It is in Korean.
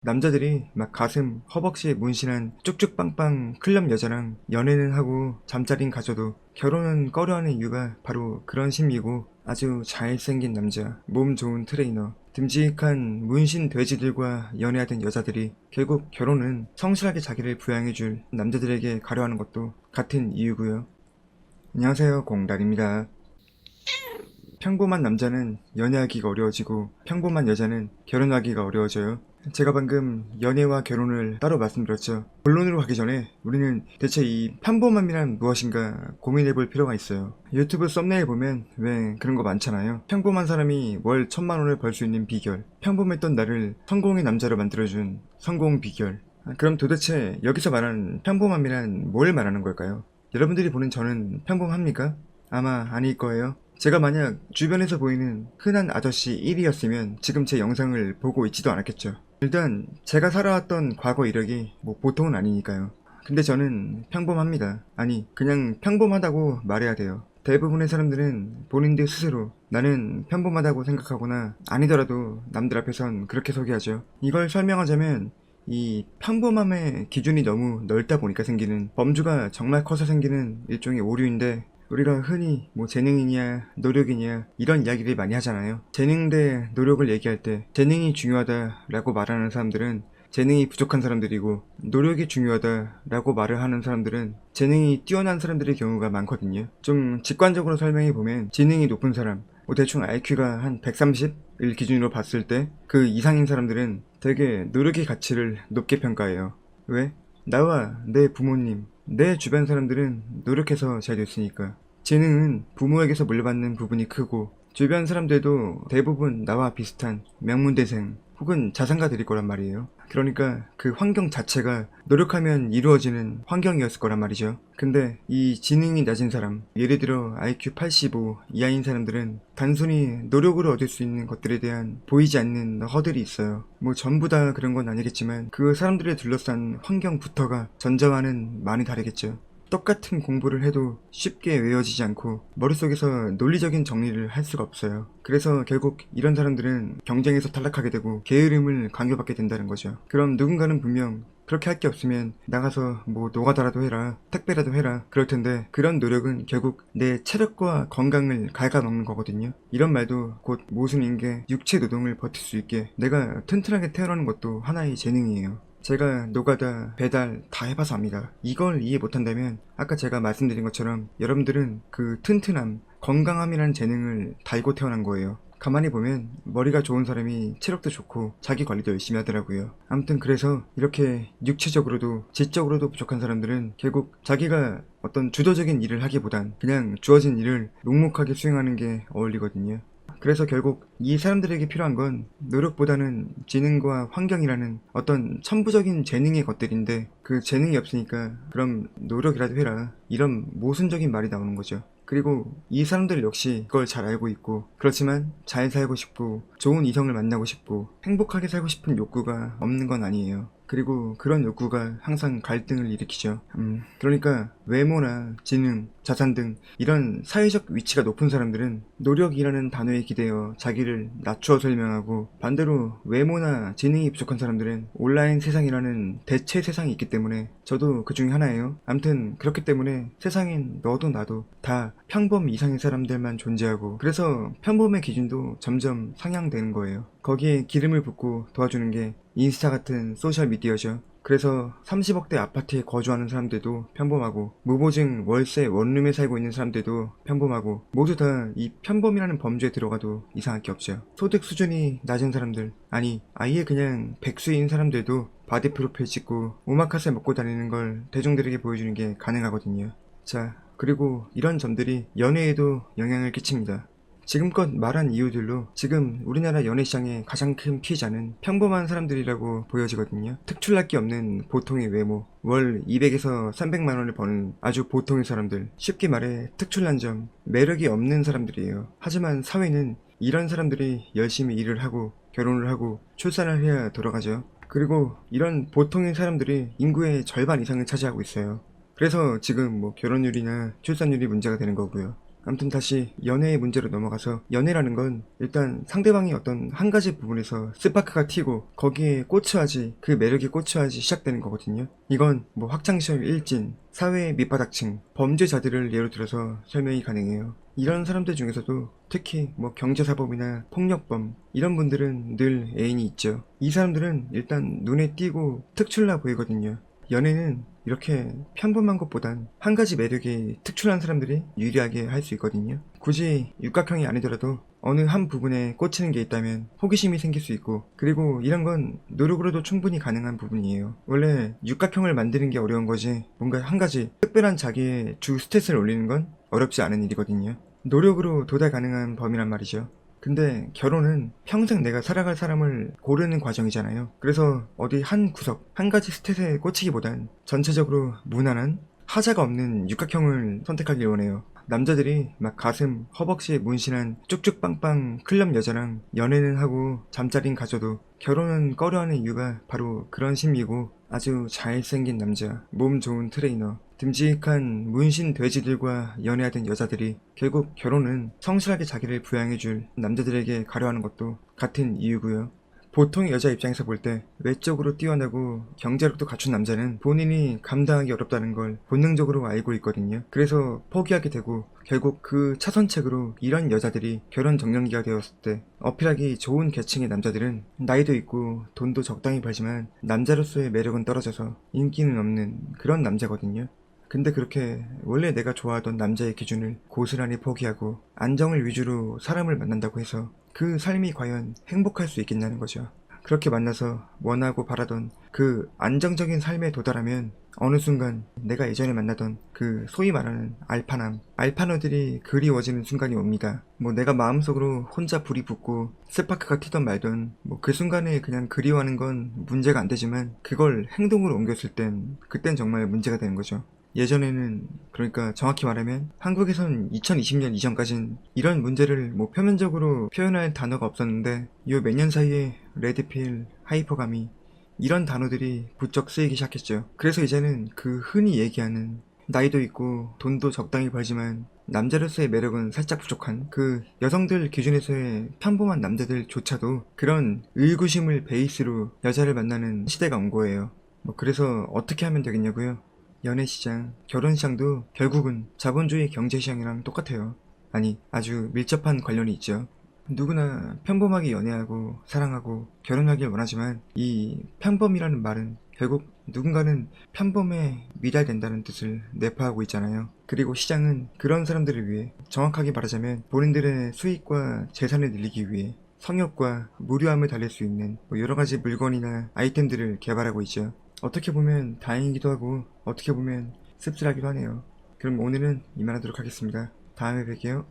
남자들이 막 가슴, 허벅지에 문신한 쭉쭉빵빵 클럽 여자랑 연애는 하고 잠자리는 가져도 결혼은 꺼려하는 이유가 바로 그런 심리고, 아주 잘생긴 남자, 몸 좋은 트레이너, 듬직한 문신 돼지들과 연애하던 여자들이 결국 결혼은 성실하게 자기를 부양해줄 남자들에게 가려하는 것도 같은 이유고요. 안녕하세요, 공달입니다. 평범한 남자는 연애하기가 어려워지고 평범한 여자는 결혼하기가 어려워져요. 제가 방금 연애와 결혼을 따로 말씀드렸죠. 본론으로 가기 전에 우리는 대체 이 평범함이란 무엇인가 고민해볼 필요가 있어요. 유튜브 썸네일 보면 왜 그런 거 많잖아요. 평범한 사람이 월 1,000만 원을 벌 수 있는 비결, 평범했던 나를 성공의 남자로 만들어준 성공 비결. 그럼 도대체 여기서 말하는 평범함이란 뭘 말하는 걸까요? 여러분들이 보는 저는 평범합니까? 아마 아닐 거예요. 제가 만약 주변에서 보이는 흔한 아저씨 1위였으면 지금 제 영상을 보고 있지도 않았겠죠. 일단 제가 살아왔던 과거 이력이 뭐 보통은 아니니까요. 근데 저는 평범합니다. 아니, 그냥 평범하다고 말해야 돼요. 대부분의 사람들은 본인들 스스로 나는 평범하다고 생각하거나, 아니더라도 남들 앞에선 그렇게 소개하죠. 이걸 설명하자면 이 평범함의 기준이 너무 넓다 보니까 생기는, 범주가 정말 커서 생기는 일종의 오류인데, 우리가 흔히 뭐 재능이냐 노력이냐 이런 이야기를 많이 하잖아요. 재능 대 노력을 얘기할 때 재능이 중요하다라고 말하는 사람들은 재능이 부족한 사람들이고, 노력이 중요하다라고 말을 하는 사람들은 재능이 뛰어난 사람들의 경우가 많거든요. 좀 직관적으로 설명해 보면, 지능이 높은 사람, 뭐 대충 IQ가 한 130을 기준으로 봤을 때 그 이상인 사람들은 되게 노력의 가치를 높게 평가해요. 왜? 나와 내 부모님, 내 주변 사람들은 노력해서 잘 됐으니까. 재능은 부모에게서 물려받는 부분이 크고, 주변 사람들도 대부분 나와 비슷한 명문대생 혹은 자산가들일 거란 말이에요. 그러니까 그 환경 자체가 노력하면 이루어지는 환경이었을 거란 말이죠. 근데 이 지능이 낮은 사람, 예를 들어 IQ 85 이하인 사람들은 단순히 노력으로 얻을 수 있는 것들에 대한 보이지 않는 허들이 있어요. 뭐 전부 다 그런 건 아니겠지만 그 사람들을 둘러싼 환경부터가 전자와는 많이 다르겠죠. 똑같은 공부를 해도 쉽게 외워지지 않고 머릿속에서 논리적인 정리를 할 수가 없어요. 그래서 결국 이런 사람들은 경쟁에서 탈락하게 되고 게으름을 강요받게 된다는 거죠. 그럼 누군가는 분명 그렇게 할 게 없으면 나가서 뭐 노가다라도 해라, 택배라도 해라 그럴 텐데, 그런 노력은 결국 내 체력과 건강을 갉아먹는 거거든요. 이런 말도 곧 모순인 게, 육체 노동을 버틸 수 있게 내가 튼튼하게 태어나는 것도 하나의 재능이에요. 제가 노가다, 배달 다 해봐서 압니다. 이걸 이해 못한다면 아까 제가 말씀드린 것처럼 여러분들은 그 튼튼함, 건강함이라는 재능을 달고 태어난 거예요. 가만히 보면 머리가 좋은 사람이 체력도 좋고 자기 관리도 열심히 하더라고요. 아무튼 그래서 이렇게 육체적으로도 지적으로도 부족한 사람들은 결국 자기가 어떤 주도적인 일을 하기보단 그냥 주어진 일을 묵묵하게 수행하는 게 어울리거든요. 그래서 결국 이 사람들에게 필요한 건 노력보다는 지능과 환경이라는 어떤 천부적인 재능의 것들인데, 그 재능이 없으니까 그럼 노력이라도 해라, 이런 모순적인 말이 나오는 거죠. 그리고 이 사람들 역시 그걸 잘 알고 있고, 그렇지만 잘 살고 싶고 좋은 이성을 만나고 싶고 행복하게 살고 싶은 욕구가 없는 건 아니에요. 그리고 그런 욕구가 항상 갈등을 일으키죠. 그러니까 외모나 지능, 자산 등 이런 사회적 위치가 높은 사람들은 노력이라는 단어에 기대어 자기를 낮추어 설명하고, 반대로 외모나 지능이 부족한 사람들은 온라인 세상이라는 대체 세상이 있기 때문에, 저도 그 중에 하나예요. 암튼 그렇기 때문에 세상엔 너도 나도 다 평범 이상의 사람들만 존재하고, 그래서 평범의 기준도 점점 상향되는 거예요. 거기에 기름을 붓고 도와주는 게 인스타 같은 소셜미디어죠. 그래서 30억대 아파트에 거주하는 사람들도 평범하고, 무보증 월세 원룸에 살고 있는 사람들도 평범하고, 모두 다 이 평범이라는 범주에 들어가도 이상할 게 없죠. 소득 수준이 낮은 사람들, 아니 아예 그냥 백수인 사람들도 바디 프로필 찍고 오마카세 먹고 다니는 걸 대중들에게 보여주는 게 가능하거든요. 자, 그리고 이런 점들이 연애에도 영향을 끼칩니다. 지금껏 말한 이유들로 지금 우리나라 연애시장의 가장 큰 피해자는 평범한 사람들이라고 보여지거든요. 특출날 게 없는 보통의 외모, 월 200에서 300만 원을 버는 아주 보통의 사람들, 쉽게 말해 특출난 점, 매력이 없는 사람들이에요. 하지만 사회는 이런 사람들이 열심히 일을 하고 결혼을 하고 출산을 해야 돌아가죠. 그리고 이런 보통의 사람들이 인구의 절반 이상을 차지하고 있어요. 그래서 지금 뭐 결혼율이나 출산율이 문제가 되는 거고요. 아무튼 다시 연애의 문제로 넘어가서, 연애라는 건 일단 상대방이 어떤 한 가지 부분에서 스파크가 튀고 거기에 꽂혀야지, 그 매력에 꽂혀야지 시작되는 거거든요. 이건 뭐 학창시절 일진, 사회의 밑바닥층, 범죄자들을 예로 들어서 설명이 가능해요. 이런 사람들 중에서도 특히 뭐 경제사범이나 폭력범, 이런 분들은 늘 애인이 있죠. 이 사람들은 일단 눈에 띄고 특출나 보이거든요. 연애는 이렇게 평범한 것보단 한 가지 매력이 특출난 사람들이 유리하게 할 수 있거든요. 굳이 육각형이 아니더라도 어느 한 부분에 꽂히는 게 있다면 호기심이 생길 수 있고, 그리고 이런 건 노력으로도 충분히 가능한 부분이에요. 원래 육각형을 만드는 게 어려운 거지, 뭔가 한 가지 특별한 자기의 주 스탯을 올리는 건 어렵지 않은 일이거든요. 노력으로 도달 가능한 범위란 말이죠. 근데 결혼은 평생 내가 살아갈 사람을 고르는 과정이잖아요. 그래서 어디 한 구석, 한 가지 스탯에 꽂히기보단 전체적으로 무난한, 하자가 없는 육각형을 선택하길 원해요. 남자들이 막 가슴, 허벅지에 문신한 쭉쭉빵빵 클럽 여자랑 연애는 하고 잠자리는 가져도 결혼은 꺼려하는 이유가 바로 그런 심리고, 아주 잘생긴 남자, 몸 좋은 트레이너, 듬직한 문신 돼지들과 연애하던 여자들이 결국 결혼은 성실하게 자기를 부양해줄 남자들에게 가려하는 것도 같은 이유고요. 보통 여자 입장에서 볼 때 외적으로 뛰어나고 경제력도 갖춘 남자는 본인이 감당하기 어렵다는 걸 본능적으로 알고 있거든요. 그래서 포기하게 되고, 결국 그 차선책으로 이런 여자들이 결혼 정년기가 되었을 때 어필하기 좋은 계층의 남자들은 나이도 있고 돈도 적당히 벌지만 남자로서의 매력은 떨어져서 인기는 없는 그런 남자거든요. 근데 그렇게 원래 내가 좋아하던 남자의 기준을 고스란히 포기하고 안정을 위주로 사람을 만난다고 해서 그 삶이 과연 행복할 수 있겠냐는 거죠. 그렇게 만나서 원하고 바라던 그 안정적인 삶에 도달하면 어느 순간 내가 예전에 만나던 그 소위 말하는 알파남, 알파너들이 그리워지는 순간이 옵니다. 뭐 내가 마음속으로 혼자 불이 붙고 스파크가 튀던 말던 뭐 그 순간에 그냥 그리워하는 건 문제가 안 되지만, 그걸 행동으로 옮겼을 땐 그땐 정말 문제가 되는 거죠. 예전에는, 그러니까 정확히 말하면 한국에선 2020년 이전까진 이런 문제를 뭐 표면적으로 표현할 단어가 없었는데, 요 몇 년 사이에 레드필, 하이퍼가미, 이런 단어들이 부쩍 쓰이기 시작했죠. 그래서 이제는 그 흔히 얘기하는 나이도 있고 돈도 적당히 벌지만 남자로서의 매력은 살짝 부족한 그 여성들 기준에서의 평범한 남자들조차도 그런 의구심을 베이스로 여자를 만나는 시대가 온 거예요. 뭐 그래서 어떻게 하면 되겠냐고요? 연애시장, 결혼시장도 결국은 자본주의 경제시장이랑 똑같아요. 아니, 아주 밀접한 관련이 있죠. 누구나 평범하게 연애하고 사랑하고 결혼하길 원하지만, 이 평범이라는 말은 결국 누군가는 평범에 미달된다는 뜻을 내포하고 있잖아요. 그리고 시장은 그런 사람들을 위해, 정확하게 말하자면 본인들의 수익과 재산을 늘리기 위해 성욕과 무료함을 달랠 수 있는 뭐 여러가지 물건이나 아이템들을 개발하고 있죠. 어떻게 보면 다행이기도 하고 어떻게 보면 씁쓸하기도 하네요. 그럼 오늘은 이만하도록 하겠습니다. 다음에 뵐게요.